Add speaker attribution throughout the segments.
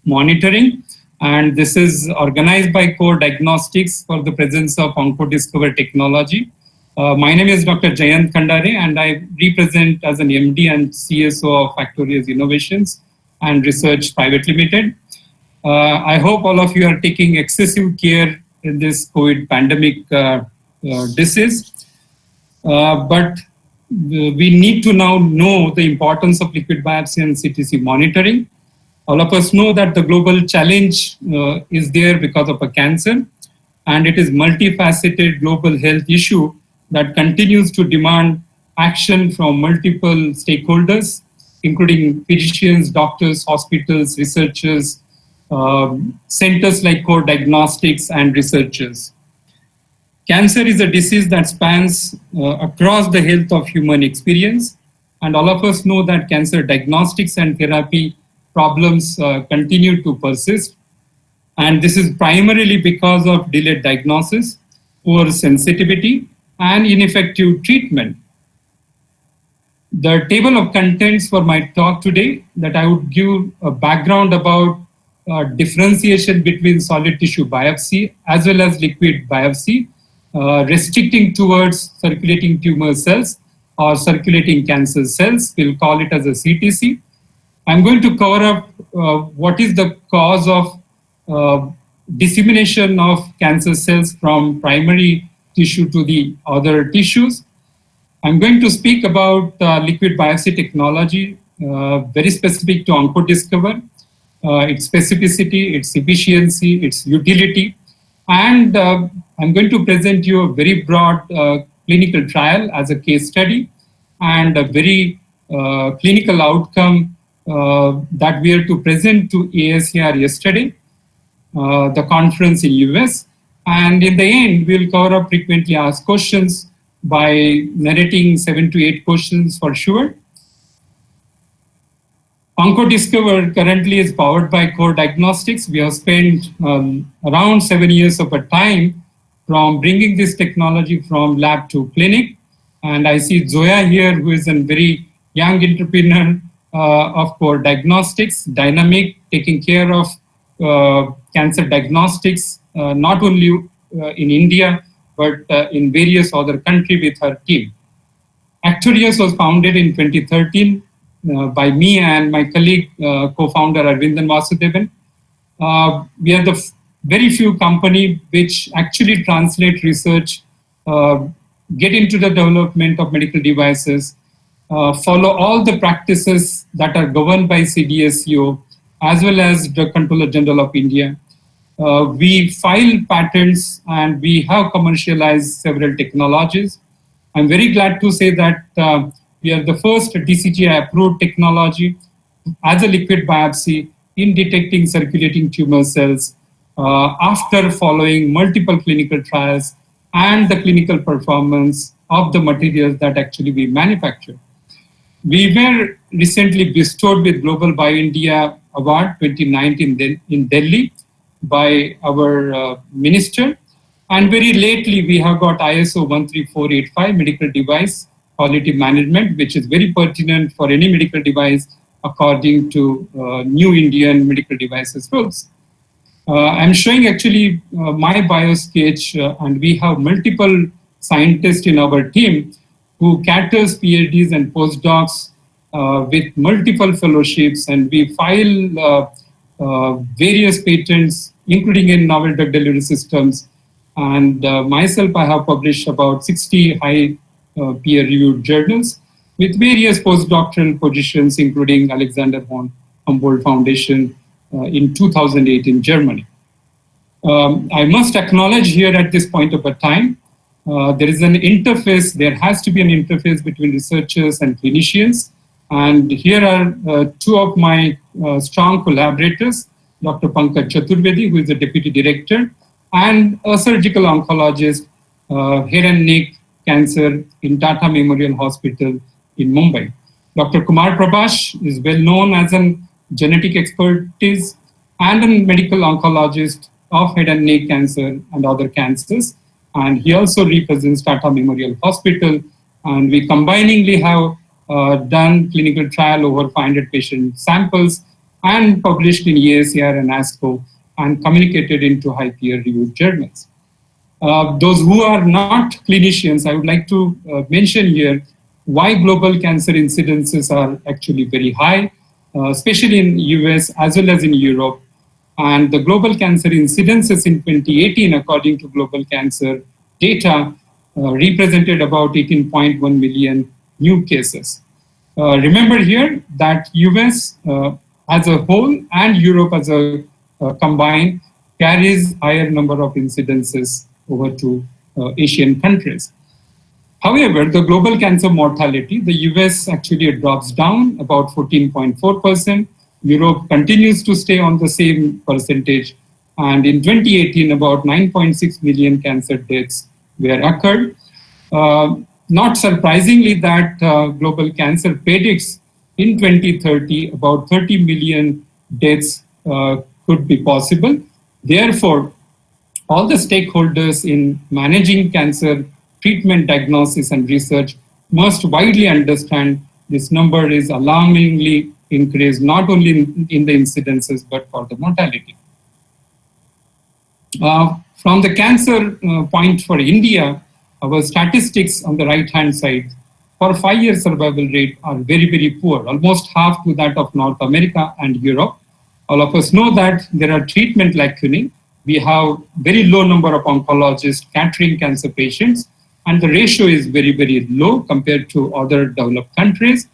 Speaker 1: monitoring. And this is organized by Core Diagnostics for the presence of OncoDiscover technology. My name is Dr. Jayant Kandare, and I represent as an MD and CSO of Factorious Innovations and Research Private Limited. I hope all of you are taking excessive care in this COVID pandemic disease. But we need to now know the importance of liquid biopsy and CTC monitoring. All of us know that the global challenge is there because of a cancer, and it is multifaceted global health issue that continues to demand action from multiple stakeholders, including physicians, doctors, hospitals, researchers, centers like Core Diagnostics, and researchers. Cancer is a disease that spans across the health of human experience, and all of us know that cancer diagnostics and therapy problems continue to persist. And this is primarily because of delayed diagnosis, poor sensitivity, and ineffective treatment. The table of contents for my talk today, that I would give a background about differentiation between solid tissue biopsy as well as liquid biopsy, restricting towards circulating tumor cells or circulating cancer cells. We'll call it as a CTC. I'm going to cover up what is the cause of dissemination of cancer cells from primary tissue to the other tissues. I'm going to speak about liquid biopsy technology, very specific to OncoDiscover, its specificity, its efficiency, its utility. And I'm going to present you a very broad clinical trial as a case study and a very clinical outcome that we are to present to AACR yesterday, the conference in US. And in the end, we'll cover up frequently asked questions by narrating 7 to 8 questions for sure. OncoDiscover currently is powered by Core Diagnostics. We have spent around 7 years of our time from bringing this technology from lab to clinic. And I see Zoya here, who is a very young entrepreneur of Core Diagnostics, dynamic, taking care of cancer diagnostics, not only in India, but in various other countries with her team. Actorious was founded in 2013 by me and my colleague, co-founder Arvindan Vasudevan. We are the very few company which actually translate research, get into the development of medical devices, follow all the practices that are governed by CDSCO, as well as the Controller General of India. We file patents and we have commercialized several technologies. I'm very glad to say that we are the first DCGI approved technology as a liquid biopsy in detecting circulating tumor cells after following multiple clinical trials and the clinical performance of the materials that actually we manufacture. We were recently bestowed with Global BioIndia Award 2019 in Delhi by our minister. And very lately, we have got ISO 13485 medical device quality management, which is very pertinent for any medical device according to new Indian medical devices rules. I'm showing actually my bio sketch, and we have multiple scientists in our team who caters PhDs and postdocs with multiple fellowships, and we file various patents, including in novel drug delivery systems. And myself, I have published about 60 high peer-reviewed journals with various postdoctoral positions, including Alexander von Humboldt Foundation in 2008 in Germany. I must acknowledge here at this point of a time, there is an interface, there has to be an interface between researchers and clinicians. And here are two of my strong collaborators, Dr. Pankaj Chaturvedi, who is the Deputy Director, and a surgical oncologist, head and neck cancer in Tata Memorial Hospital in Mumbai. Dr. Kumar Prabhash is well known as a genetic expertise and a medical oncologist of head and neck cancer and other cancers. And he also represents Tata Memorial Hospital. And we combiningly have done clinical trial over 500 patient samples and published in EACR and ASCO and communicated into high peer-reviewed journals. Those who are not clinicians, I would like to mention here why global cancer incidences are actually very high, especially in US as well as in Europe. And the global cancer incidences in 2018, according to global cancer data, represented about 18.1 million new cases. Remember here that US as a whole and Europe as a combined carries higher number of incidences over to Asian countries. However, the global cancer mortality, the US actually drops down about 14.4%. Europe continues to stay on the same percentage. And in 2018, about 9.6 million cancer deaths were occurred. Not surprisingly, that global cancer predicts in 2030 about 30 million deaths could be possible. Therefore, all the stakeholders in managing cancer treatment, diagnosis, and research must widely understand this number is alarmingly increased, not only in the incidences, but for the mortality. From the cancer point for India, our statistics on the right-hand side for 5-year survival rate are very, very poor, almost half to that of North America and Europe. All of us know that there are treatment lacunae. We have very low number of oncologists catering cancer patients, and the ratio is very, very low compared to other developed countries.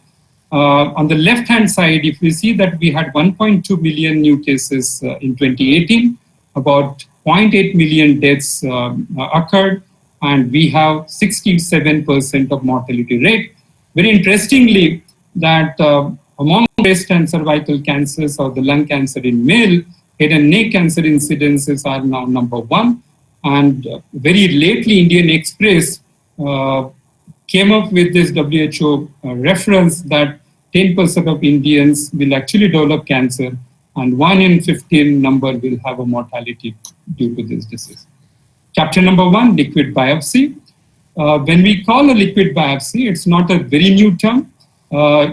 Speaker 1: On the left-hand side, if we see that we had 1.2 million new cases in 2018, about 0.8 million deaths occurred, and we have 67% of mortality rate. Very interestingly, that among breast and cervical cancers or the lung cancer in male, head and neck cancer incidences are now number 1. And very lately, Indian Express came up with this WHO reference that 10% of Indians will actually develop cancer, and 1 in 15 number will have a mortality due to this disease. Chapter number 1, liquid biopsy. When we call a liquid biopsy, it's not a very new term.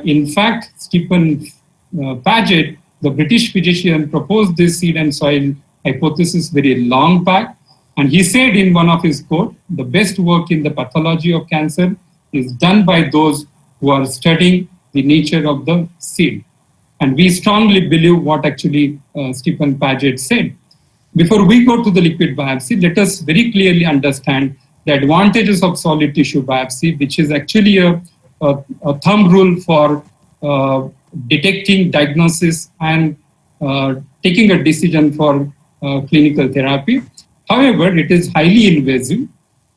Speaker 1: In fact, Stephen Paget, the British physician, proposed this seed and soil hypothesis very long back. And he said in one of his quotes, the best work in the pathology of cancer is done by those who are studying the nature of the seed. And we strongly believe what actually Stephen Paget said. Before we go to the liquid biopsy, let us very clearly understand the advantages of solid tissue biopsy, which is actually a thumb rule for detecting, diagnosis, and taking a decision for clinical therapy. However, it is highly invasive.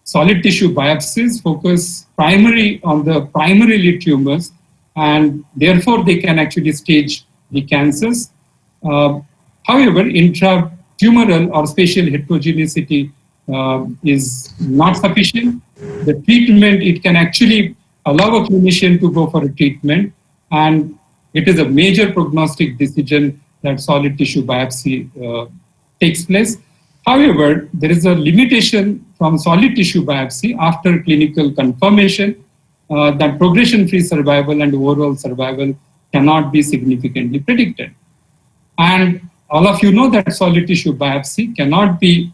Speaker 1: Solid tissue biopsies focus primarily on the primarily tumors, and therefore they can actually stage the cancers. However, intratumoral or spatial heterogeneity is not sufficient. The treatment, it can actually allow a clinician to go for a treatment, and it is a major prognostic decision that solid tissue biopsy takes place. However, there is a limitation from solid tissue biopsy after clinical confirmation that progression-free survival and overall survival cannot be significantly predicted. And all of you know that solid tissue biopsy cannot be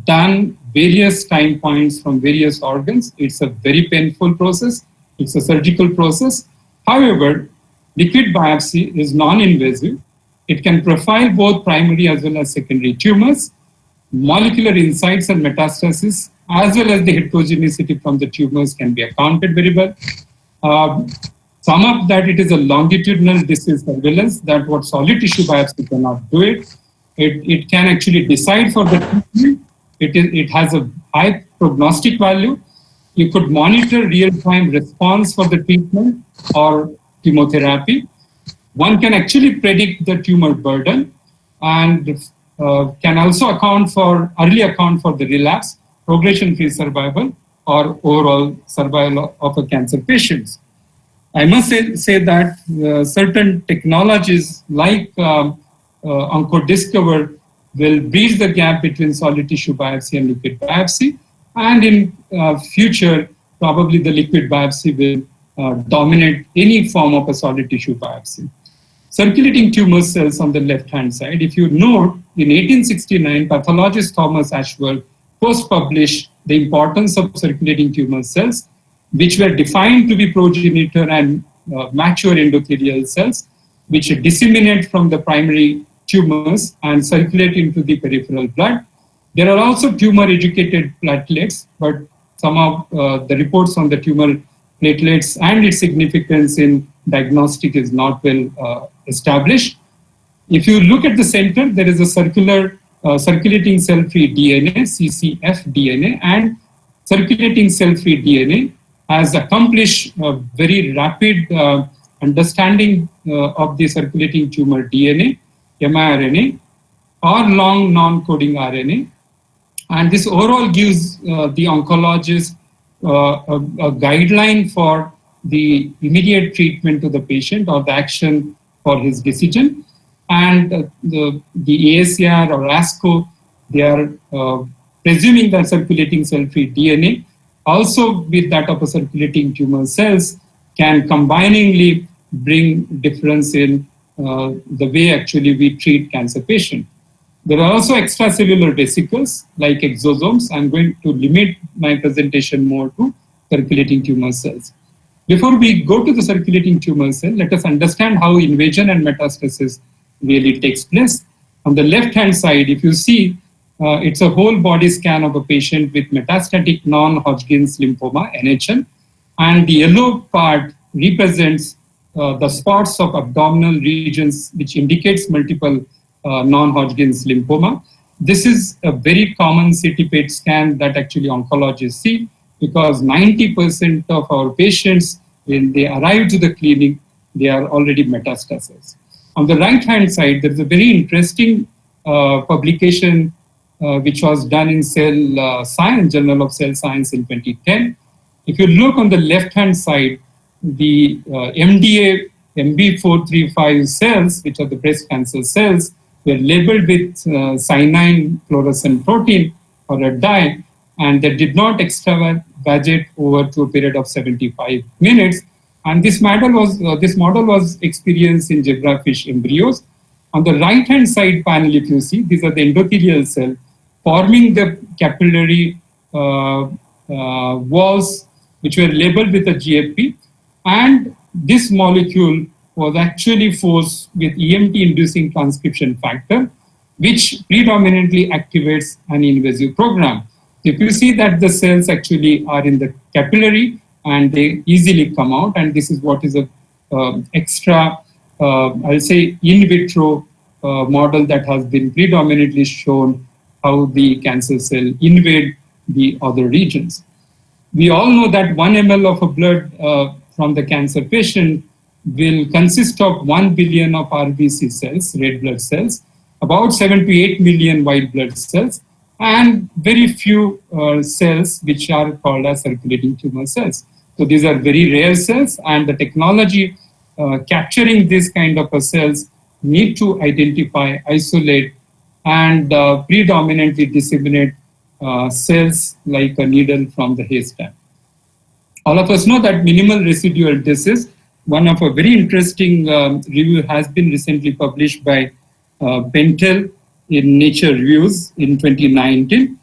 Speaker 1: done various time points from various organs. It's a very painful process. It's a surgical process. However, liquid biopsy is non-invasive. It can profile both primary as well as secondary tumors, molecular insights and metastasis, as well as the heterogeneity from the tumors can be accounted very well. Sum up that it is a longitudinal disease surveillance, that what solid tissue biopsy cannot do it. It can actually decide for the treatment. It has a high prognostic value. You could monitor real-time response for the treatment or chemotherapy. One can actually predict the tumor burden and can also early account for the relapse, progression-free survival, or overall survival of a cancer patient. I must say that certain technologies like OncoDiscover will bridge the gap between solid tissue biopsy and liquid biopsy. And in future, probably the liquid biopsy will dominate any form of a solid tissue biopsy. Circulating tumor cells on the left-hand side. If you note, in 1869, pathologist Thomas Ashworth first published the importance of circulating tumor cells, which were defined to be progenitor and mature endothelial cells, which disseminate from the primary tumors and circulate into the peripheral blood. There are also tumor-educated platelets, but some of the reports on the tumor platelets and its significance in diagnostic is not well established. If you look at the center, there is a circulating cell-free DNA, CCF DNA, and circulating cell-free DNA has accomplished very rapid understanding of the circulating tumor DNA, miRNA, or long non-coding RNA. And this overall gives the oncologist a guideline for the immediate treatment to the patient or the action for his decision. And the AACR or ASCO, they are presuming that circulating cell-free DNA, also with that of a circulating tumor cells, can combiningly bring difference in the way actually we treat cancer patient. There are also extracellular vesicles like exosomes. I'm going to limit my presentation more to circulating tumor cells. Before we go to the circulating tumor cell, let us understand how invasion and metastasis really takes place. On the left-hand side, if you see, it's a whole body scan of a patient with metastatic non-Hodgkin's lymphoma, NHL, and the yellow part represents the spots of abdominal regions, which indicates multiple non-Hodgkin's lymphoma. This is a very common CT PET scan that actually oncologists see, because 90% of our patients, when they arrive to the clinic, they are already metastases. On the right-hand side, there is a very interesting publication which was done in Cell Science, Journal of Cell Science in 2010. If you look on the left-hand side, the MDA MB435 cells, which are the breast cancer cells, were labeled with cyanine fluorescent protein or a dye, and they did not extravagate over to a period of 75 minutes. And this model was experienced in zebrafish embryos. On the right-hand side panel, if you see, these are the endothelial cells forming the capillary walls, which were labeled with a GFP. And this molecule was actually forced with EMT-inducing transcription factor, which predominantly activates an invasive program. If you see that the cells actually are in the capillary and they easily come out, and this is what is a extra, I'll say, in vitro model that has been predominantly shown how the cancer cell invade the other regions. We all know that 1 ml of a blood from the cancer patient will consist of 1 billion of RBC cells, red blood cells, about 7 to 8 million white blood cells, and very few cells which are called as circulating tumor cells. So these are very rare cells, and the technology capturing this kind of cells need to identify, isolate, and predominantly disseminate cells like a needle from the haystack. All of us know that minimal residual disease, one of a very interesting review has been recently published by Pentel in Nature Reviews in 2019,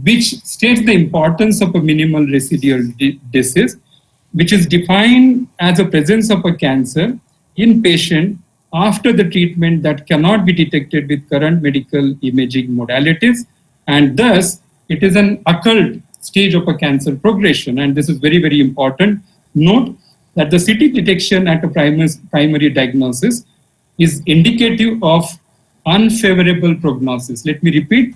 Speaker 1: which states the importance of a minimal residual disease, which is defined as a presence of a cancer in patient after the treatment that cannot be detected with current medical imaging modalities, and thus it is an occult stage of a cancer progression. And this is very, very important. Note that the CT detection at a primary diagnosis is indicative of unfavorable prognosis. Let me repeat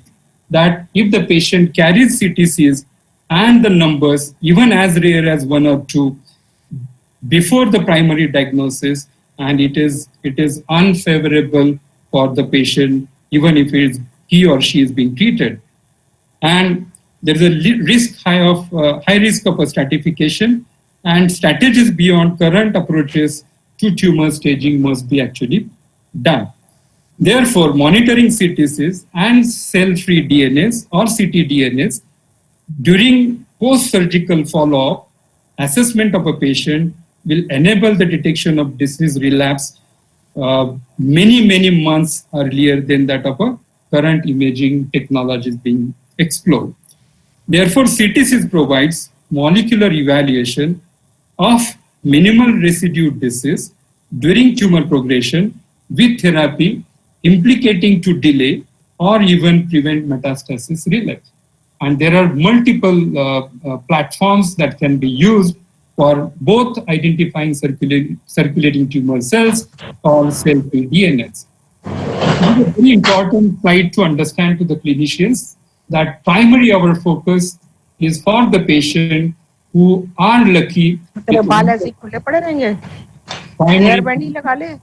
Speaker 1: that if the patient carries CTCs and the numbers, even as rare as 1 or 2, before the primary diagnosis, and it is unfavorable for the patient, even if he or she is being treated. And there is a high risk of a stratification, and strategies beyond current approaches to tumor staging must be actually done. Therefore, monitoring CTCs and cell-free DNAs or ctDNAs during post-surgical follow-up assessment of a patient will enable the detection of disease relapse many months earlier than that of a current imaging technologies being explored. Therefore, CTC provides molecular evaluation of minimal residue disease during tumor progression with therapy implicating to delay or even prevent metastasis relapse. And there are multiple platforms that can be used for both identifying circulating tumor cells or cell-free DNAs. This is a very important slide to understand to the clinicians that primary our focus is for the patient who are lucky. Primary,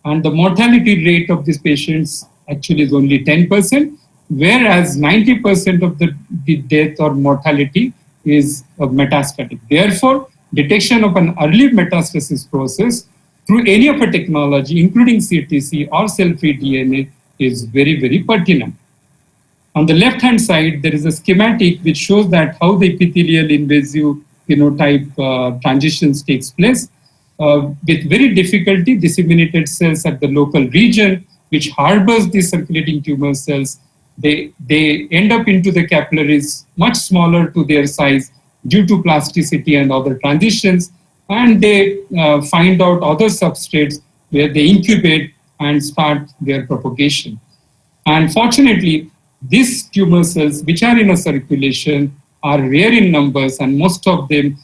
Speaker 1: and the mortality rate of these patients actually is only 10%, whereas 90% of the death or mortality is metastatic. Therefore, detection of an early metastasis process through any of a technology, including CTC or cell-free DNA, is very pertinent. On the left-hand side, there is a schematic which shows that how the epithelial invasive phenotype transitions takes place with very difficulty disseminated cells at the local region which harbors these circulating tumor cells. They end up into the capillaries much smaller to their size due to plasticity and other transitions, and they find out other substrates where they incubate and start their propagation. And fortunately, these tumor cells which are in a circulation are rare in numbers, and most of them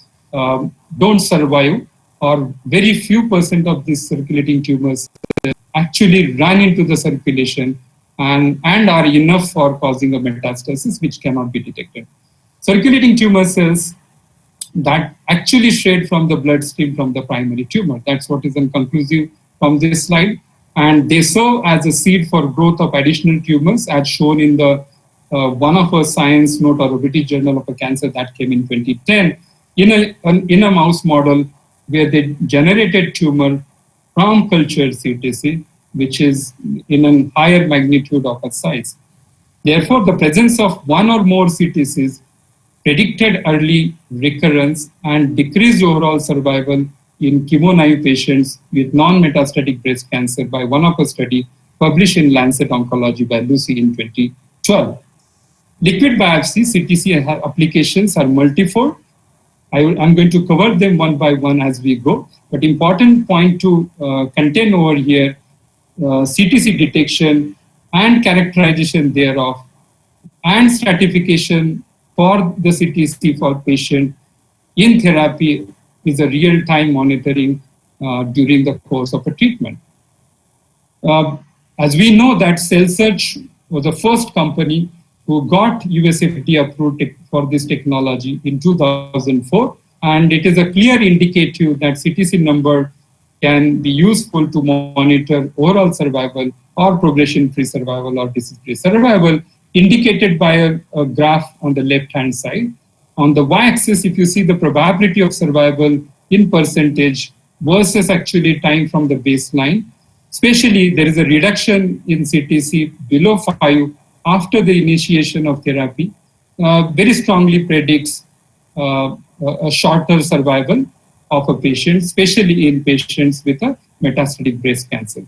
Speaker 1: don't survive, or very few % of these circulating tumors actually run into the circulation and are enough for causing a metastasis which cannot be detected. Circulating tumor cells that actually shed from the bloodstream from the primary tumor. That's what is conclusive from this slide. And they serve as a seed for growth of additional tumors, as shown in the one of our science note or a British Journal of a Cancer that came in 2010 in a mouse model where they generated tumor from cultured CTC, which is in a higher magnitude of a size. Therefore, the presence of one or more CTCs predicted early recurrence and decreased overall survival in chemo-naive patients with non-metastatic breast cancer by one of a study published in Lancet Oncology by Lucy in 2012. Liquid biopsy CTC applications are multifold. I'm going to cover them one by one as we go, but important point to contain over here, CTC detection and characterization thereof and stratification for the CTC for patient in therapy is a real-time monitoring during the course of a treatment. As we know that CellSearch was the first company who got US FDA approved for this technology in 2004, and it is a clear indicator that CTC number can be useful to monitor overall survival or progression-free survival or disease-free survival, indicated by a graph on the left-hand side. On the y-axis, if you see the probability of survival in percentage versus actually time from the baseline, especially there is a reduction in CTC below 5 after the initiation of therapy, very strongly predicts a shorter survival of a patient, especially in patients with a metastatic breast cancer.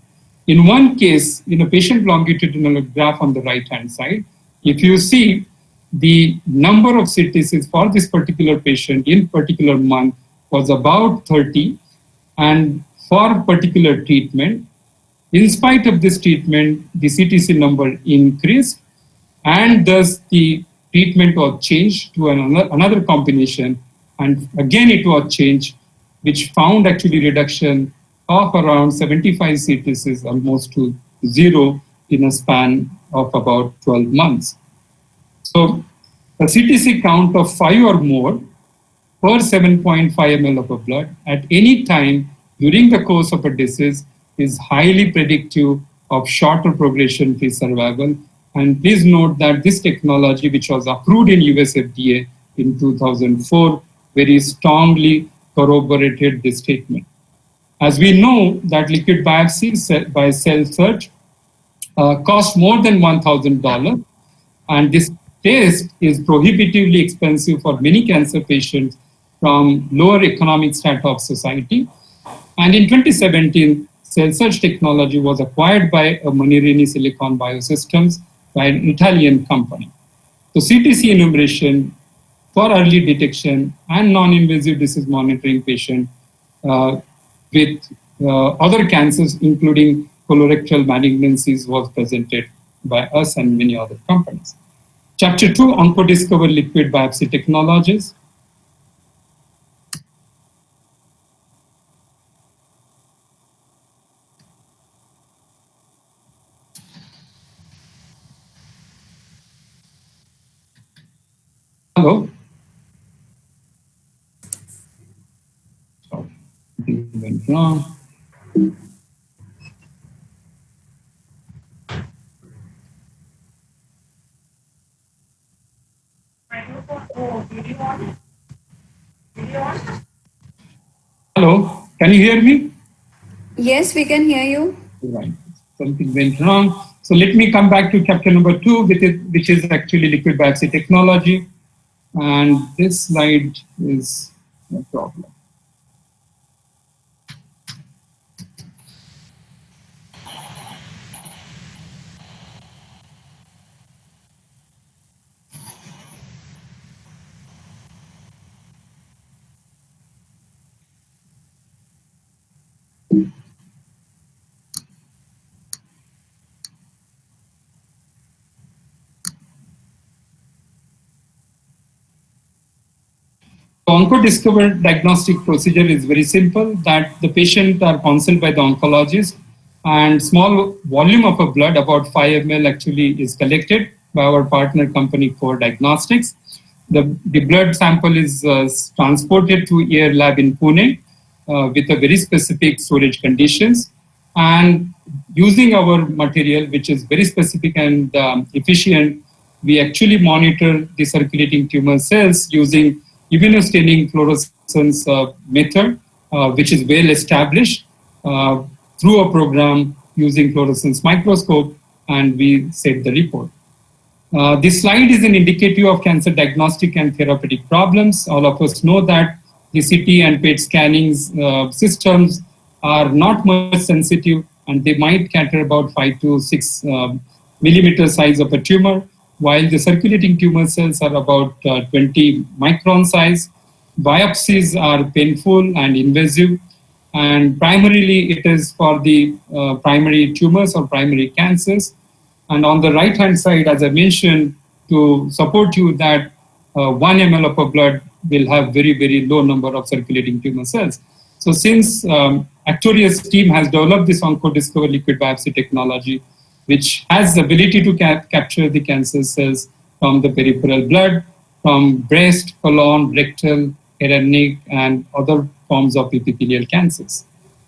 Speaker 1: In one case, in a patient longitudinal graph on the right-hand side, if you see the number of CTCs for this particular patient in particular month was about 30, and for particular treatment, in spite of this treatment, the CTC number increased, and thus the treatment was changed to another combination, and again it was changed, which found actually reduction of around 75 CTCs almost to 0 in a span of about 12 months. So a CTC count of 5 or more per 7.5 ml of a blood at any time during the course of a disease is highly predictive of shorter progression-free survival. And please note that this technology, which was approved in US FDA in 2004, very strongly corroborated this statement. As we know that liquid biopsy by CellSearch costs more than $1,000, and this test is prohibitively expensive for many cancer patients from lower economic strata of society. And in 2017, cell search technology was acquired by Manirini Silicon Biosystems by an Italian company. So CTC enumeration for early detection and non-invasive disease monitoring patient with other cancers, including colorectal malignancies, was presented by us and many other companies. Chapter 2, OncoDiscover liquid biopsy technologies. Hello. Sorry, something went wrong. Hello, can you hear me?
Speaker 2: Yes, we can hear you.
Speaker 1: Right, something went wrong. So let me come back to chapter number 2, which is actually liquid biopsy technology. And this slide is no problem. OncoDiscover diagnostic procedure is very simple, that the patient are consulted by the oncologist and small volume of a blood, about 5 ml actually is collected by our partner company Core Diagnostics. The blood sample is transported to Air Lab in Pune with a very specific storage conditions. And using our material, which is very specific and efficient, we actually monitor the circulating tumor cells using immunostaining fluorescence method, which is well established through a program using fluorescence microscope, and we set the report. This slide is an indicative of cancer diagnostic and therapeutic problems. All of us know that the CT and PET scanning systems are not much sensitive, and they might cater about 5 to 6 millimeter size of a tumor, while the circulating tumor cells are about 20 micron size. Biopsies are painful and invasive, and primarily it is for the primary tumors or primary cancers. And on the right-hand side, as I mentioned, to support you that 1 ml of a blood will have very, very low number of circulating tumor cells. So since Actorius team has developed this OncoDiscover liquid biopsy technology, which has the ability to capture the cancer cells from the peripheral blood, from breast, colon, rectal, head and neck, and other forms of epithelial cancers.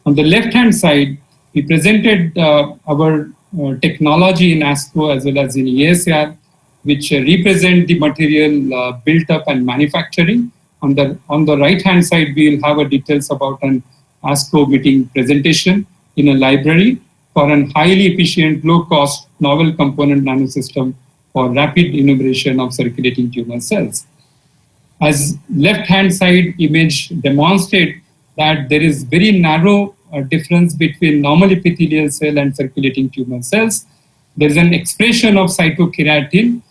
Speaker 1: On the left-hand side, we presented our technology in ASCO as well as in ESR, which represent the material built up and manufacturing. On the right-hand side, we'll have a details about an ASCO meeting presentation in a library for a highly efficient, low-cost, novel component nanosystem for rapid enumeration of circulating tumor cells. As left-hand side image demonstrates that there is very narrow difference between normal epithelial cell and circulating tumor cells. There is an expression of cytokeratin,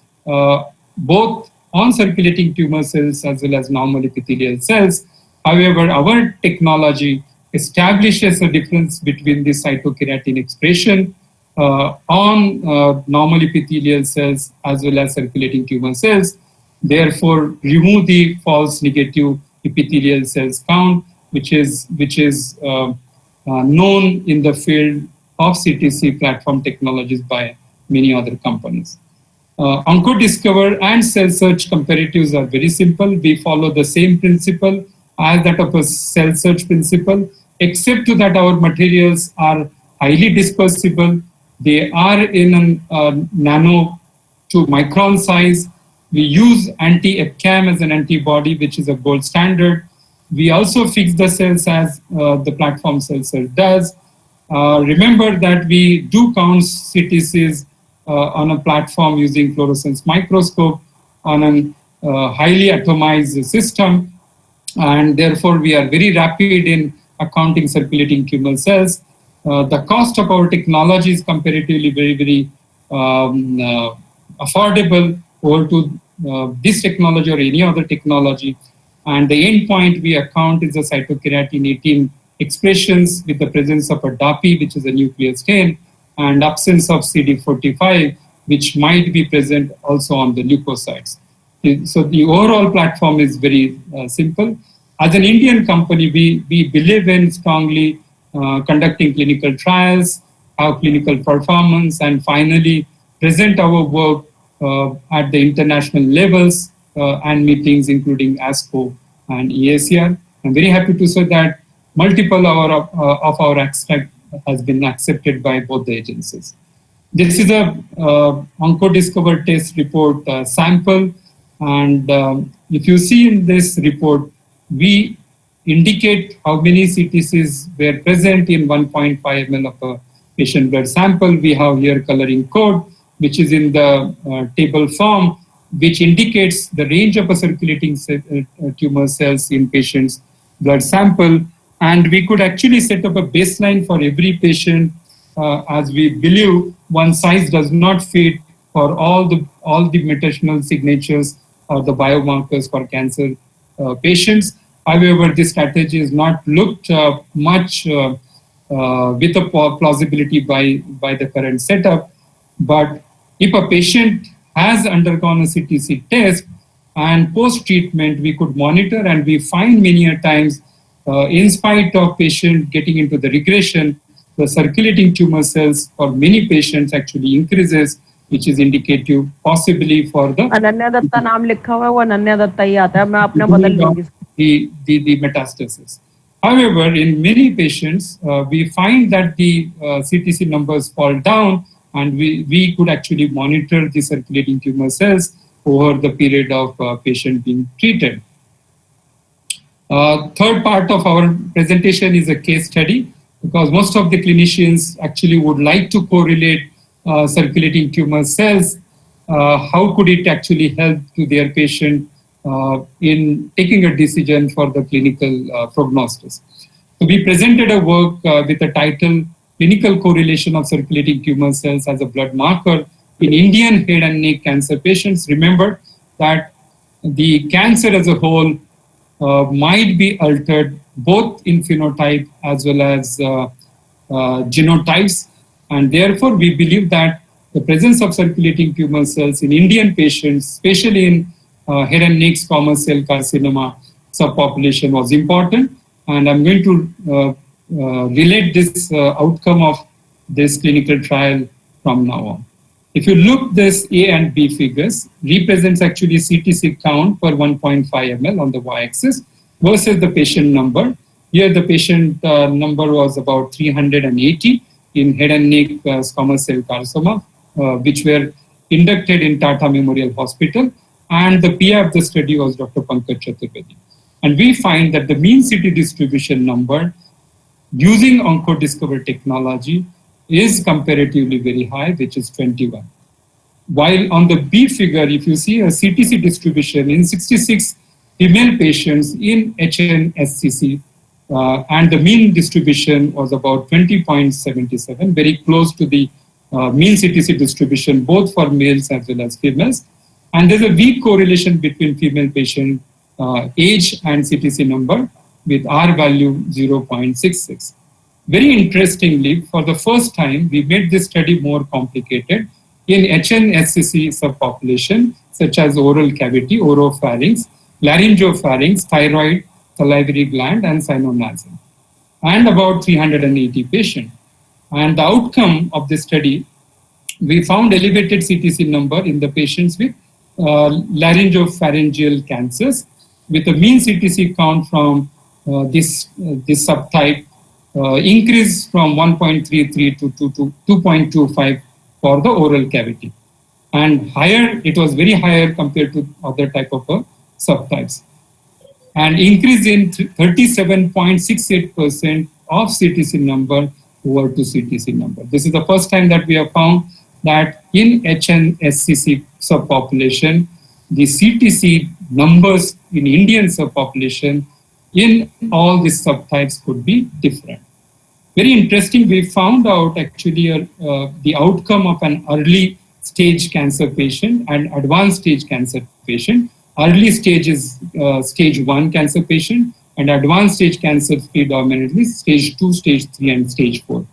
Speaker 1: both on circulating tumor cells as well as normal epithelial cells. However, our technology establishes a difference between the cytokeratin expression on normal epithelial cells as well as circulating tumor cells. Therefore, remove the false negative epithelial cells count, which is known in the field of CTC platform technologies by many other companies. OncoDiscover and cell search comparatives are very simple. We follow the same principle as that of a cell search principle, except that our materials are highly dispersible. They are in a nano to micron size. We use anti-EpCAM as an antibody, which is a gold standard. We also fix the cells as the platform cell search does. Remember that we do count CTCs on a platform using fluorescence microscope on a highly atomized system, and therefore we are very rapid in accounting circulating tumor cells. the cost of our technology is comparatively very affordable over to this technology or any other technology. And the endpoint we account is the cytokeratin 18 expressions with the presence of a DAPI, which is a nuclear stain, and absence of CD45, which might be present also on the leukocytes. So the overall platform is very simple. As an Indian company, we believe in strongly conducting clinical trials, our clinical performance, and finally present our work at the international levels and meetings, including ASCO and EACR. I'm very happy to say that multiple of our abstract has been accepted by both the agencies. This is a OncoDiscover test report sample, and if you see in this report, we indicate how many CTCs were present in 1.5 ml of a patient blood sample. We have here coloring code, which is in the table form, which indicates the range of a circulating tumor cells in patient's blood sample. And we could actually set up a baseline for every patient, as we believe one size does not fit for all the mutational signatures or the biomarkers for cancer patients. However, this strategy is not looked much with a plausibility by the current setup. But if a patient has undergone a CTC test and post-treatment, we could monitor, and we find many a times, in spite of patient getting into the regression, the circulating tumor cells for many patients actually increases, which is indicative possibly for the
Speaker 3: Ananya Dutta नाम लिखा हुआ है, वो अनन्या दत्ता ही आता है. मैं अपना बदल लूंगी.
Speaker 1: the metastasis. However, in many patients, we find that the CTC numbers fall down, and we could actually monitor the circulating tumor cells over the period of patient being treated. Third part of our presentation is a case study, because most of the clinicians actually would like to correlate circulating tumor cells. How could it actually help to their patient in taking a decision for the clinical prognosis? So we presented a work with the title Clinical Correlation of Circulating Tumor Cells as a Blood Marker in Indian Head and Neck Cancer Patients. Remember that the cancer as a whole might be altered both in phenotype as well as genotypes, and therefore we believe that the presence of circulating tumor cells in Indian patients, especially in head and neck squamous cell carcinoma subpopulation, was important. And I'm going to relate this outcome of this clinical trial from now on. If you look this A and B figures, represents actually CTC count per 1.5 ml on the y-axis versus the patient number. Here the patient number was about 380 in head and neck squamous cell carcinoma, which were inducted in Tata Memorial Hospital. And the PI of the study was Dr. Pankaj Chaturvedi. And we find that the mean CT distribution number using OncoDiscover technology is comparatively very high, which is 21. While on the B figure, if you see a CTC distribution in 66 female patients in HNSCC, and the mean distribution was about 20.77, very close to the mean CTC distribution, both for males as well as females. And there's a weak correlation between female patient age and CTC number with R value 0.66. Very interestingly, for the first time, we made this study more complicated in HNSCC subpopulation, such as oral cavity, oropharynx, laryngopharynx, thyroid, salivary gland, and sinonasal, and about 380 patients. And the outcome of this study, we found elevated CTC number in the patients with laryngopharyngeal cancers, with a mean CTC count from this subtype increased from 1.33 to 2.25 for the oral cavity. And higher, it was very higher compared to other type of subtypes. And increase in 37.68% of CTC number over to CTC number. This is the first time that we have found that in HNSCC subpopulation, the CTC numbers in Indian subpopulation in all these subtypes could be different. very interesting, we found out actually the outcome of an early stage cancer patient and advanced stage cancer patient. Early stage is stage 1 cancer patient, and advanced stage cancer predominantly stage 2, stage 3, and stage 4.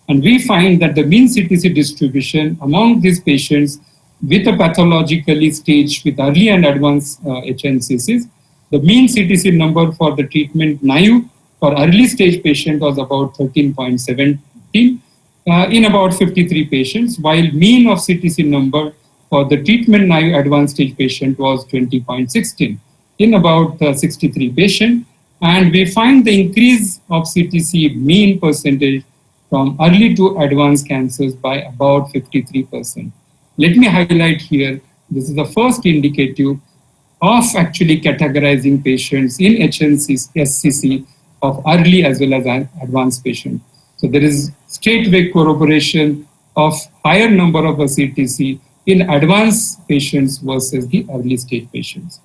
Speaker 1: And we find that the mean CTC distribution among these patients with a pathologically stage with early and advanced HNCCs, the mean CTC number for the treatment naive for early stage patient was about 13.17 in about 53 patients, while mean of CTC number for the treatment naive advanced stage patient was 20.16 in about 63 patients. And we find the increase of CTC mean percentage from early to advanced cancers by about 53%. Let me highlight here, this is the first indicative of actually categorizing patients in HNSCC of early as well as advanced patients. So there is straightway corroboration of higher number of CTC in advanced patients versus the early stage patients.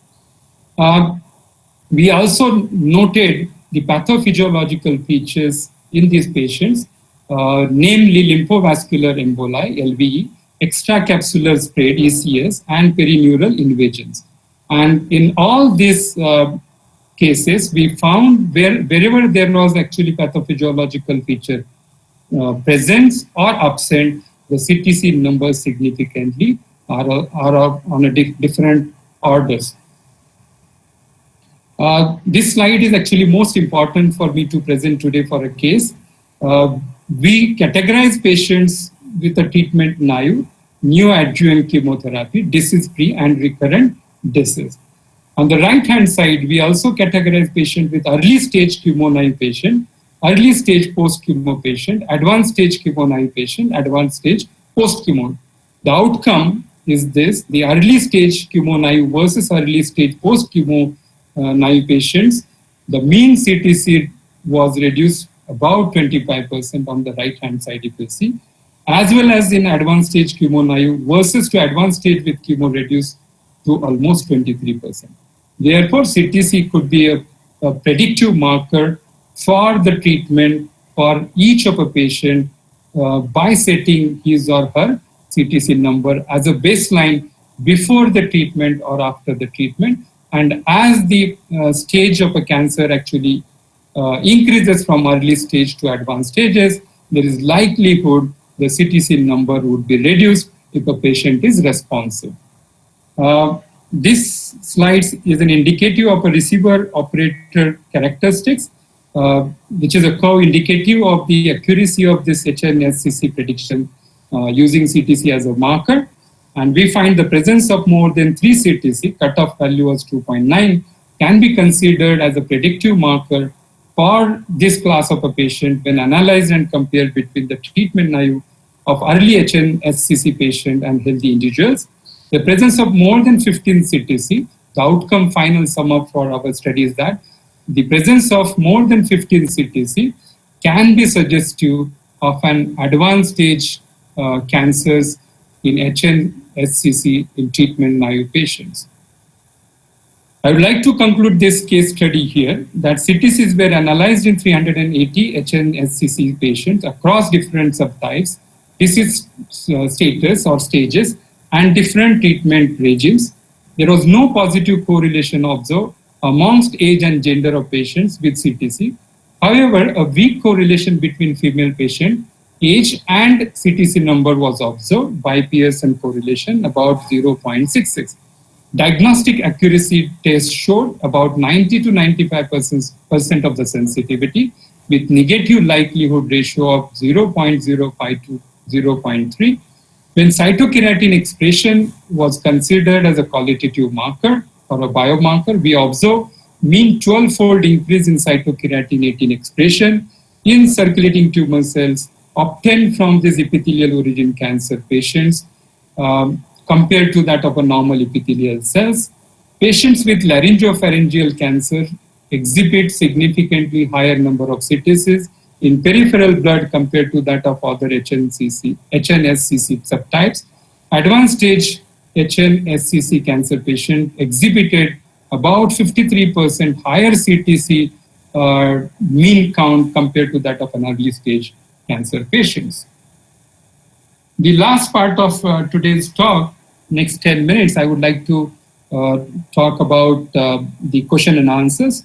Speaker 1: We also noted the pathophysiological features in these patients, namely lymphovascular emboli, LVE, extracapsular spread, ECS, and perineural invasions. And in all these cases, we found wherever there was actually pathophysiological feature present or absent, the CTC numbers significantly are on a different orders. This slide is actually most important for me to present today for a case. We categorize patients with a treatment naive, neoadjuvant chemotherapy, disease-free and recurrent disease. On the right-hand side, we also categorize patients with early stage chemo-naive patient, early stage post-chemo patient, advanced stage chemo-naive patient, advanced stage post-chemo. The outcome is this: the early stage chemo-naive versus early stage post-chemo naive patients, the mean CTC was reduced about 25% on the right-hand side, if you see, as well as in advanced stage chemo-naive versus to advanced stage with chemo reduced to almost 23%. Therefore, CTC could be a predictive marker for the treatment for each of a patient by setting his or her CTC number as a baseline before the treatment or after the treatment. And as the stage of a cancer actually increases from early stage to advanced stages, there is likelihood the CTC number would be reduced if a patient is responsive. This slide is an indicative of a receiver operator characteristics, which is a curve indicative of the accuracy of this HNSCC prediction using CTC as a marker. And we find the presence of more than 3 CTC, cutoff value was 2.9, can be considered as a predictive marker for this class of a patient when analyzed and compared between the treatment naive of early HNSCC patient and healthy individuals. The presence of more than 15 CTC, the outcome final sum up for our study is that the presence of more than 15 CTC can be suggestive of an advanced stage cancers in HNSCC in treatment naive patients. I would like to conclude this case study here that CTCs were analyzed in 380 HNSCC patients across different subtypes, disease status or stages, and different treatment regimes. There was no positive correlation observed amongst age and gender of patients with CTC. However, a weak correlation between female patient age and CTC number was observed by Pearson correlation about 0.66. Diagnostic accuracy test showed about 90 to 95% of the sensitivity with negative likelihood ratio of 0.05 to 0.3. When cytokeratin expression was considered as a qualitative marker or a biomarker, we observed mean 12-fold increase in cytokeratin 18 expression in circulating tumor cells obtained from these epithelial origin cancer patients compared to that of a normal epithelial cells. Patients with laryngopharyngeal cancer exhibit significantly higher number of CTCs in peripheral blood compared to that of other HNSCC subtypes. Advanced stage HNSCC cancer patient exhibited about 53% higher CTC mean count compared to that of an early stage cancer patients. The last part of today's talk, next 10 minutes, I would like to talk about the question and answers.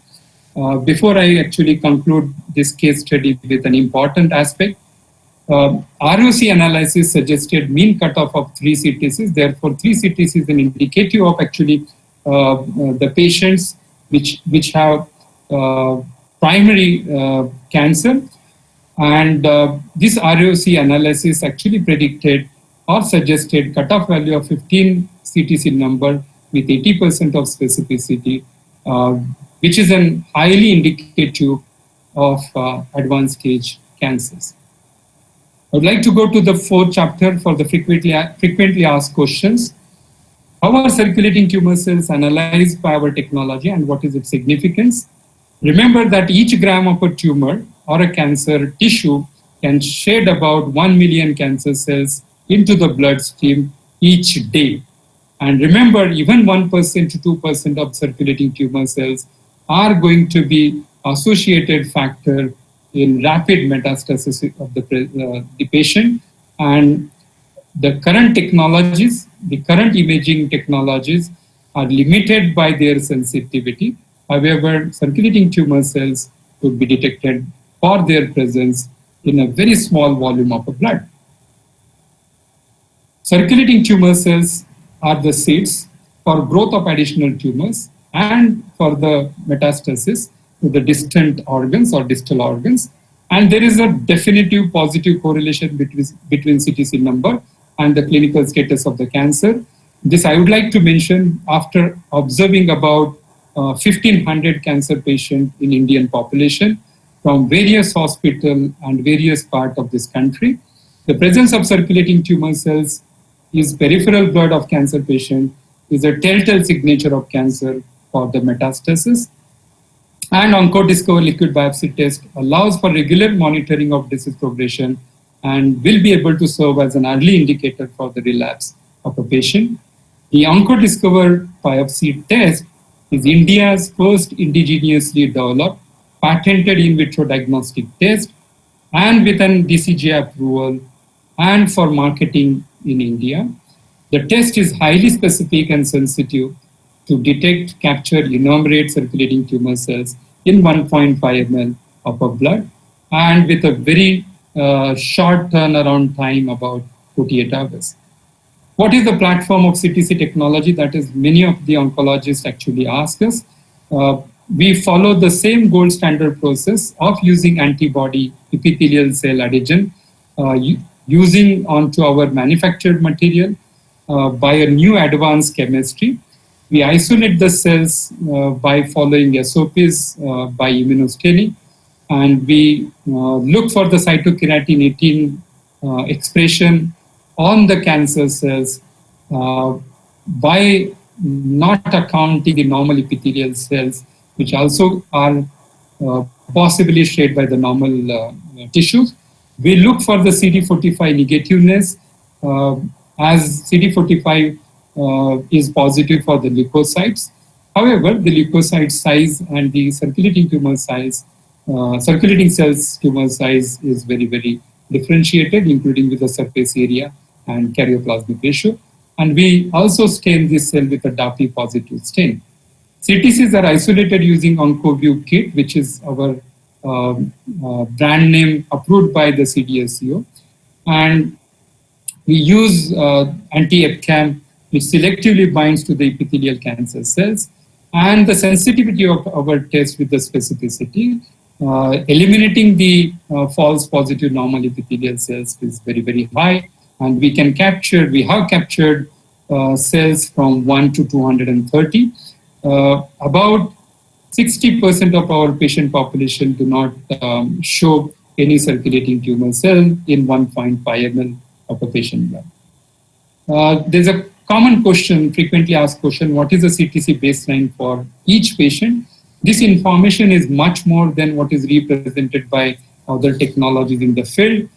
Speaker 1: Before I actually conclude this case study with an important aspect, ROC analysis suggested mean cutoff of 3 CTCs. Therefore, 3 CTCs is an indicative of actually the patients which have primary cancer. And this ROC analysis actually predicted or suggested cutoff value of 15 CTC number with 80% of specificity, which is an highly indicative of advanced stage cancers. I would like to go to the 4th chapter for the frequently asked questions. How are circulating tumor cells analyzed by our technology and what is its significance? Remember that each gram of a tumor or a cancer tissue can shed about 1 million cancer cells into the bloodstream each day. And remember, even 1% to 2% of circulating tumor cells are going to be associated factor in rapid metastasis of the patient. And the current technologies, the current imaging technologies are limited by their sensitivity. However, circulating tumor cells could be detected for their presence in a very small volume of blood. Circulating tumor cells are the seeds for growth of additional tumors and for the metastasis to the distant organs or distal organs. And there is a definitive positive correlation between CTC number and the clinical status of the cancer. This I would like to mention after observing about 1,500 cancer patients in Indian population from various hospitals and various parts of this country. The presence of circulating tumor cells is peripheral blood of cancer patient is a telltale signature of cancer for the metastasis. And OncoDiscover liquid biopsy test allows for regular monitoring of disease progression and will be able to serve as an early indicator for the relapse of a patient. The OncoDiscover biopsy test is India's first indigenously developed, patented in vitro diagnostic test and with an DCGI approval and for marketing in India. The test is highly specific and sensitive to detect, capture, enumerate circulating tumor cells in 1.5 ml of blood and with a very short turnaround time, about 48 hours. What is the platform of CTC technology? That is, many of the oncologists actually ask us. We follow the same gold standard process of using antibody epithelial cell adhesion using onto our manufactured material by a new advanced chemistry. We isolate the cells by following SOPs by immunostaining, and we look for the cytokeratin 18 expression on the cancer cells by not accounting the normal epithelial cells, which also are possibly shed by the normal tissues. We look for the CD45 negativeness as CD45 is positive for the leukocytes. However, the leukocyte size and the circulating tumor size, circulating cells tumor size is very, very differentiated, including with the surface area and karyoplasmic ratio. And we also stain this cell with a DAPI positive stain. CTCs are isolated using OncoView kit, which is our brand name approved by the CDSCO. And we use anti-EpCAM, which selectively binds to the epithelial cancer cells. And the sensitivity of our test with the specificity, eliminating the false positive normal epithelial cells is very, very high. And we have captured cells from 1 to 230. About 60% of our patient population do not show any circulating tumor cell in 1.5 ml of a patient blood. There's a common question, frequently asked question, what is the CTC baseline for each patient? This information is much more than what is represented by other technologies in the field.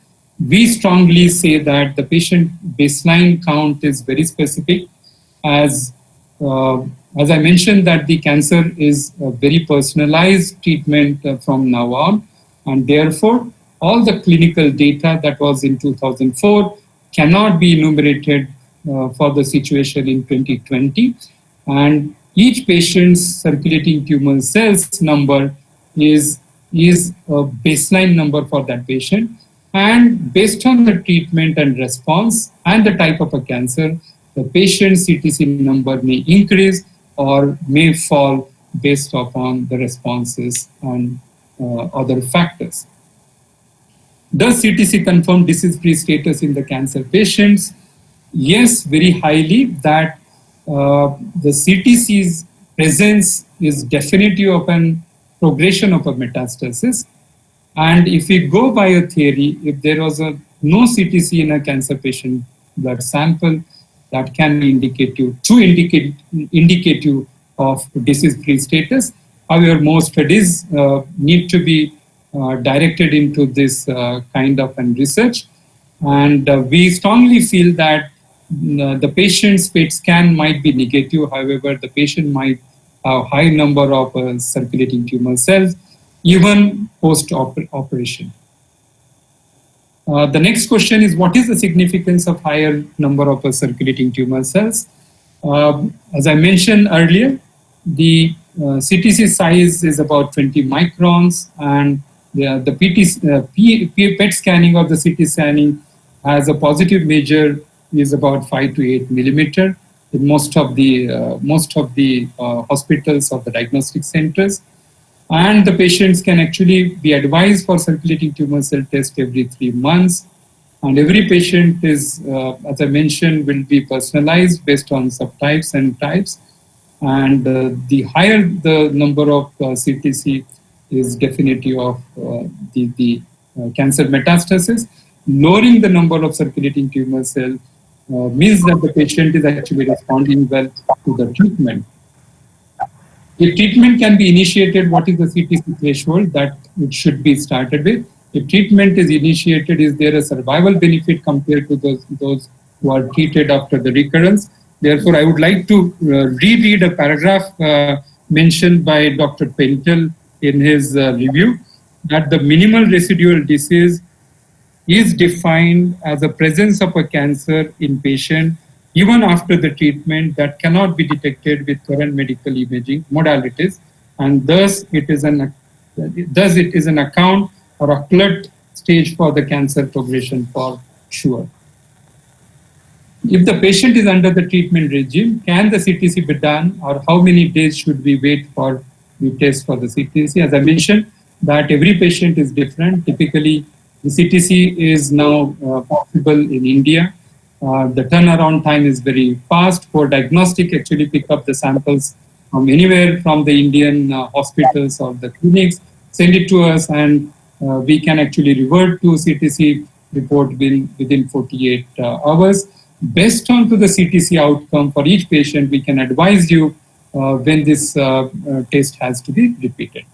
Speaker 1: We strongly say that the patient baseline count is very specific, as as I mentioned, that the cancer is a very personalized treatment from now on, and therefore all the clinical data that was in 2004 cannot be enumerated for the situation in 2020. And each patient's circulating tumor cells number is a baseline number for that patient. And based on the treatment and response and the type of a cancer, the patient's CTC number may increase or may fall based upon the responses and other factors. Does CTC confirm disease-free status in the cancer patients? Yes, very highly, that the CTC's presence is definitive of an progression of a metastasis. And if we go by a theory, if there was no CTC in a cancer patient blood sample, that can be indicative of disease-free status. However, more studies need to be directed into this kind of research. And we strongly feel that the patient's PET scan might be negative. However, the patient might have high number of circulating tumor cells, even post-operation. The next question is, what is the significance of higher number of circulating tumor cells? As I mentioned earlier, the CTC size is about 20 microns, and the PET scanning of the CT scanning has a positive measure is about 5 to 8 millimeter in most of the hospitals or the diagnostic centers. And the patients can actually be advised for circulating tumor cell test every 3 months. And every patient is, as I mentioned, will be personalized based on subtypes and types. And the higher the number of CTC is definitive of the cancer metastasis. Lowering the number of circulating tumor cells means that the patient is actually responding well to the treatment. If treatment can be initiated, what is the CTC threshold that it should be started with? If treatment is initiated, is there a survival benefit compared to those who are treated after the recurrence? Therefore, I would like to reread a paragraph mentioned by Dr. Pentel in his review, that the minimal residual disease is defined as a presence of a cancer in patient even after the treatment that cannot be detected with current medical imaging modalities, and thus it is an account or a occult stage for the cancer progression for sure. If the patient is under the treatment regime, can the CTC be done, or how many days should we wait for the test for the CTC? As I mentioned, that every patient is different. Typically, the CTC is now possible in India. The turnaround time is very fast. For diagnostic, actually pick up the samples from anywhere from the Indian hospitals or the clinics, send it to us, and we can actually revert to CTC report within 48 hours. Based on to the CTC outcome for each patient, we can advise you when this test has to be repeated.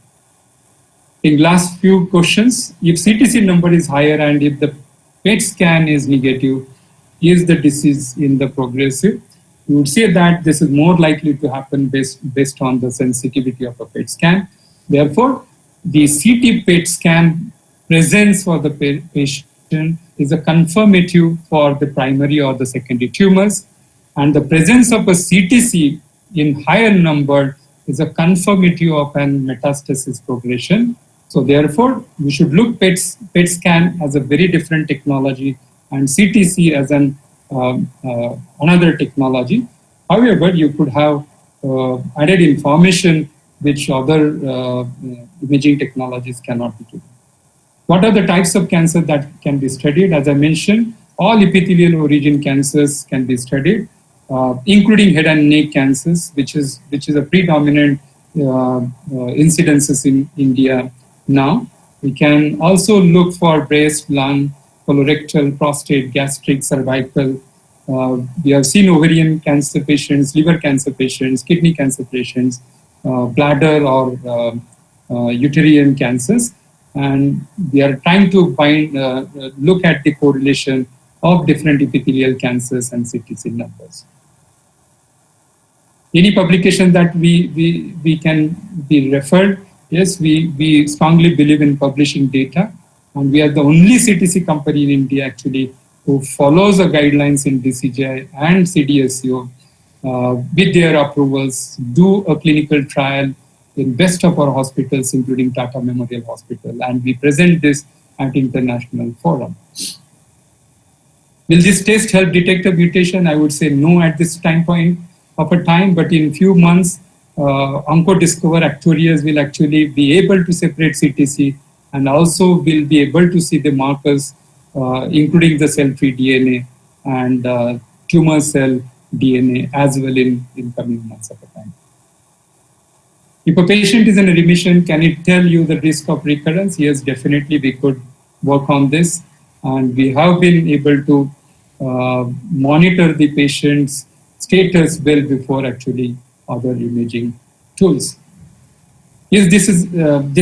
Speaker 1: In last few questions, if CTC number is higher and if the PET scan is negative, is the disease in the progressive? We would say that this is more likely to happen based on the sensitivity of a PET scan. Therefore, the CT PET scan presence for the patient is a confirmative for the primary or the secondary tumors, and the presence of a CTC in higher number is a confirmative of an metastasis progression. So therefore, we should look PET scan as a very different technology and CTC as another technology. However, you could have added information which other imaging technologies cannot be given. What are the types of cancer that can be studied? As I mentioned, all epithelial origin cancers can be studied, including head and neck cancers, which is a predominant incidences in India now. We can also look for breast, lung, colorectal, prostate, gastric, cervical. We have seen ovarian cancer patients, liver cancer patients, kidney cancer patients, bladder or uterine cancers. And we are trying to look at the correlation of different epithelial cancers and CTC numbers. any publication that we can be referred, yes, we strongly believe in publishing data. And we are the only CTC company in India actually who follows the guidelines in DCGI and CDSCO with their approvals, do a clinical trial in best of our hospitals, including Tata Memorial Hospital. And we present this at international forum. Will this test help detect a mutation? I would say no at this time point of a time, but in few months, OncoDiscover actuaries will actually be able to separate CTC and also will be able to see the markers, including the cell-free DNA and tumor cell DNA as well in coming months of a time. If a patient is in a remission, can it tell you the risk of recurrence? Yes, definitely we could work on this. And we have been able to monitor the patient's status well before actually other imaging tools. Yes, this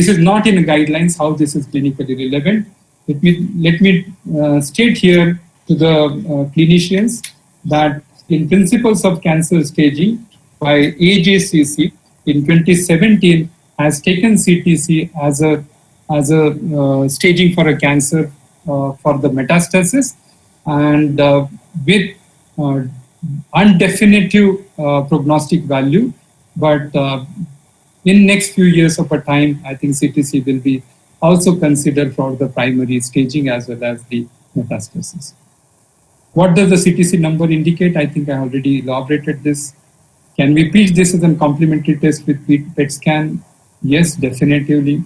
Speaker 1: is not in the guidelines how this is clinically relevant. Let me state here to the clinicians that in Principles of Cancer Staging by AJCC in 2017 has taken CTC as a staging for a cancer for the metastasis and with undefinitive prognostic value, but in next few years of a time, I think CTC will be also considered for the primary staging as well as the metastasis. What does the CTC number indicate? I think I already elaborated this. Can we pitch this as a complementary test with PET scan? Yes, definitively.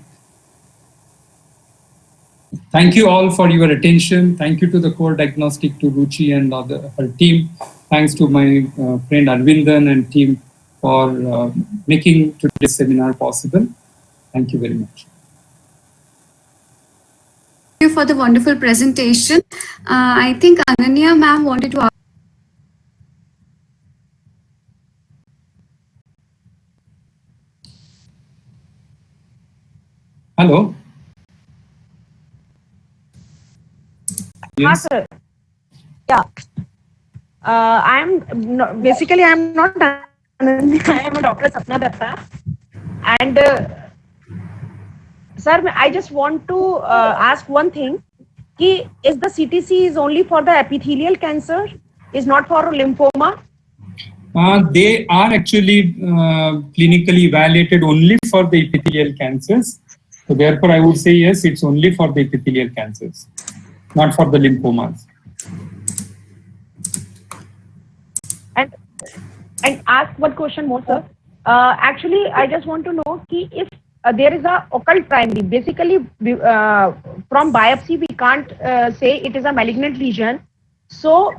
Speaker 1: Thank you all for your attention. Thank you to the Core Diagnostic, to Ruchi and her team. Thanks to my friend Arvindan and team for making today's seminar possible. Thank you very much.
Speaker 2: Thank you for the wonderful presentation. I think Ananya ma'am wanted to ask.
Speaker 1: Hello. Yes.
Speaker 3: Sir. Yeah. I'm not Ananya. I am a Dr. Sapna Datta. And sir, I just want to ask one thing. Is the CTC is only for the epithelial cancer? Is not for lymphoma?
Speaker 1: They are actually clinically evaluated only for the epithelial cancers. So therefore, I would say yes, it's only for the epithelial cancers, not for the lymphomas.
Speaker 3: And ask one question more, sir. Actually, I just want to know if there is a occult primary. Basically, from biopsy, we can't say it is a malignant lesion. So,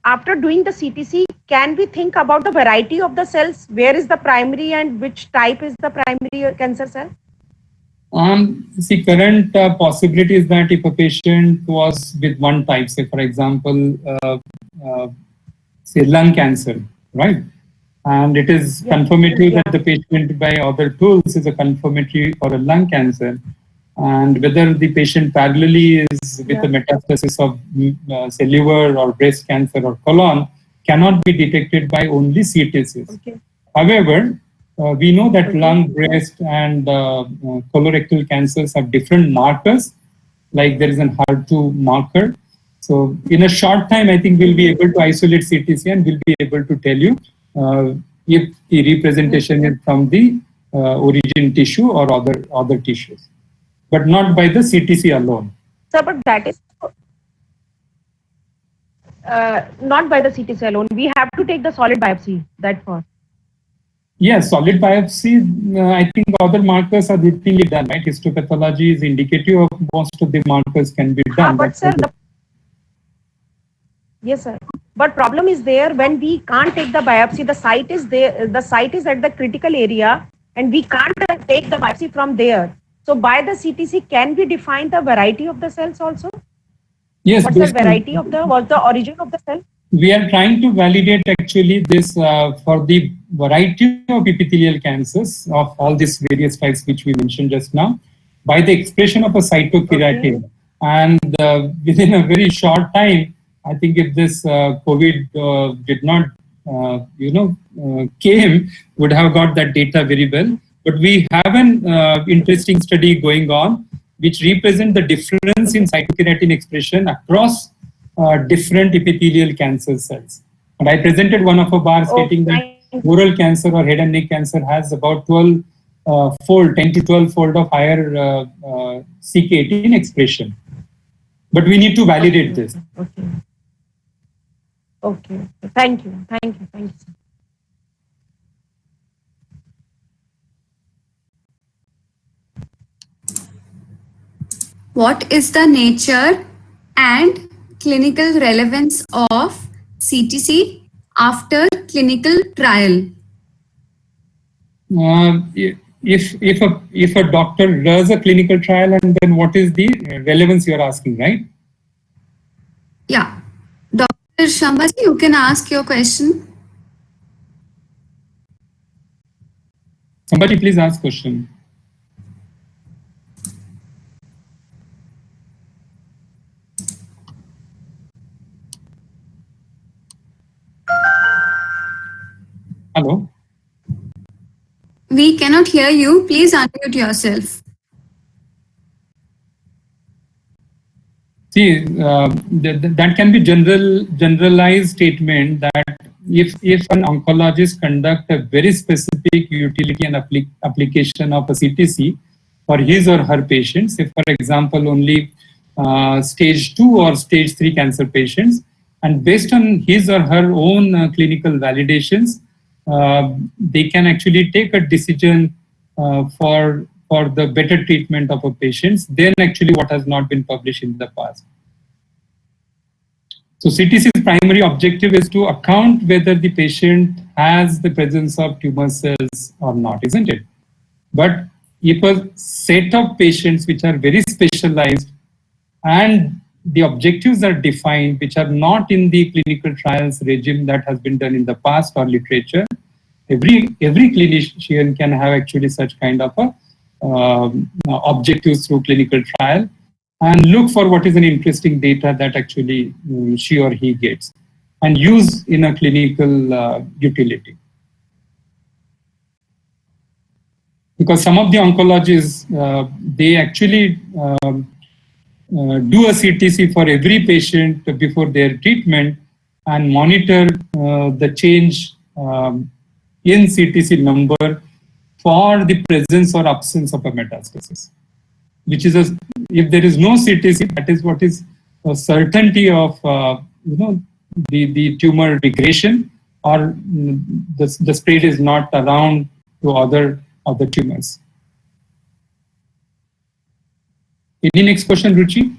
Speaker 3: after doing the CTC, can we think about the variety of the cells? Where is the primary and which type is the primary cancer cell?
Speaker 1: See, current possibility is that if a patient was with one type, say for example, say lung cancer, right? And it is confirmatory that the patient by other tools is a confirmatory for a lung cancer. And whether the patient parallelly is with a metastasis of say liver or breast cancer or colon cannot be detected by only CTCs.
Speaker 3: Okay.
Speaker 1: However, we know that lung, breast and colorectal cancers have different markers, like there is an HER2 marker. So in a short time, I think we'll be able to isolate CTC and we'll be able to tell you if the representation is from the origin tissue or other tissues, but not by the CTC alone.
Speaker 3: Sir, but that is not by the CTC alone. We have to take the solid biopsy, that for.
Speaker 1: Yes, solid biopsy, I think other markers are routinely done, right? Histopathology is indicative of most of the markers can be done.
Speaker 3: But sir, yes, sir. But problem is there when we can't take the biopsy, the site is there, the site is at the critical area and we can't take the biopsy from there. So by the CTC, can we define the variety of the cells also?
Speaker 1: Yes.
Speaker 3: What's the variety of what's the origin of the cell?
Speaker 1: We are trying to validate actually this for the variety of epithelial cancers of all these various types which we mentioned just now by the expression of a cytokeratin. Okay. And within a very short time, I think if this COVID did not came would have got that data very well. But we have an interesting study going on which represent the difference in cytokeratin expression across different epithelial cancer cells. And I presented one of a bar stating that oral cancer or head and neck cancer has about 10 to 12 fold of higher CK18 expression. But we need to validate this.
Speaker 3: Okay. Thank you. Sir.
Speaker 2: What is the nature and clinical relevance of CTC after clinical trial?
Speaker 1: If a doctor does a clinical trial, and then what is the relevance you're asking, right?
Speaker 2: Yeah. Dr. Shambhaji, you can ask your question.
Speaker 1: Somebody please ask question. Hello?
Speaker 2: We cannot hear you. Please unmute yourself.
Speaker 1: See, that can be generalized statement that if an oncologist conduct a very specific utility and application of a CTC for his or her patients, if for example only stage 2 or stage 3 cancer patients, and based on his or her own clinical validations, they can actually take a decision for the better treatment of a patient than actually what has not been published in the past. So CTC's primary objective is to account whether the patient has the presence of tumor cells or not, isn't it? But if a set of patients which are very specialized and the objectives are defined, which are not in the clinical trials regime that has been done in the past or literature, every clinician can have actually such kind of a objectives through clinical trial and look for what is an interesting data that actually she or he gets and use in a clinical utility. Because some of the oncologists, they actually do a CTC for every patient before their treatment and monitor the change in CTC number for the presence or absence of a metastasis, which is if there is no CTC, that is what is a certainty of the tumor regression or the spread is not around to other tumors. Any next question, Ruchi?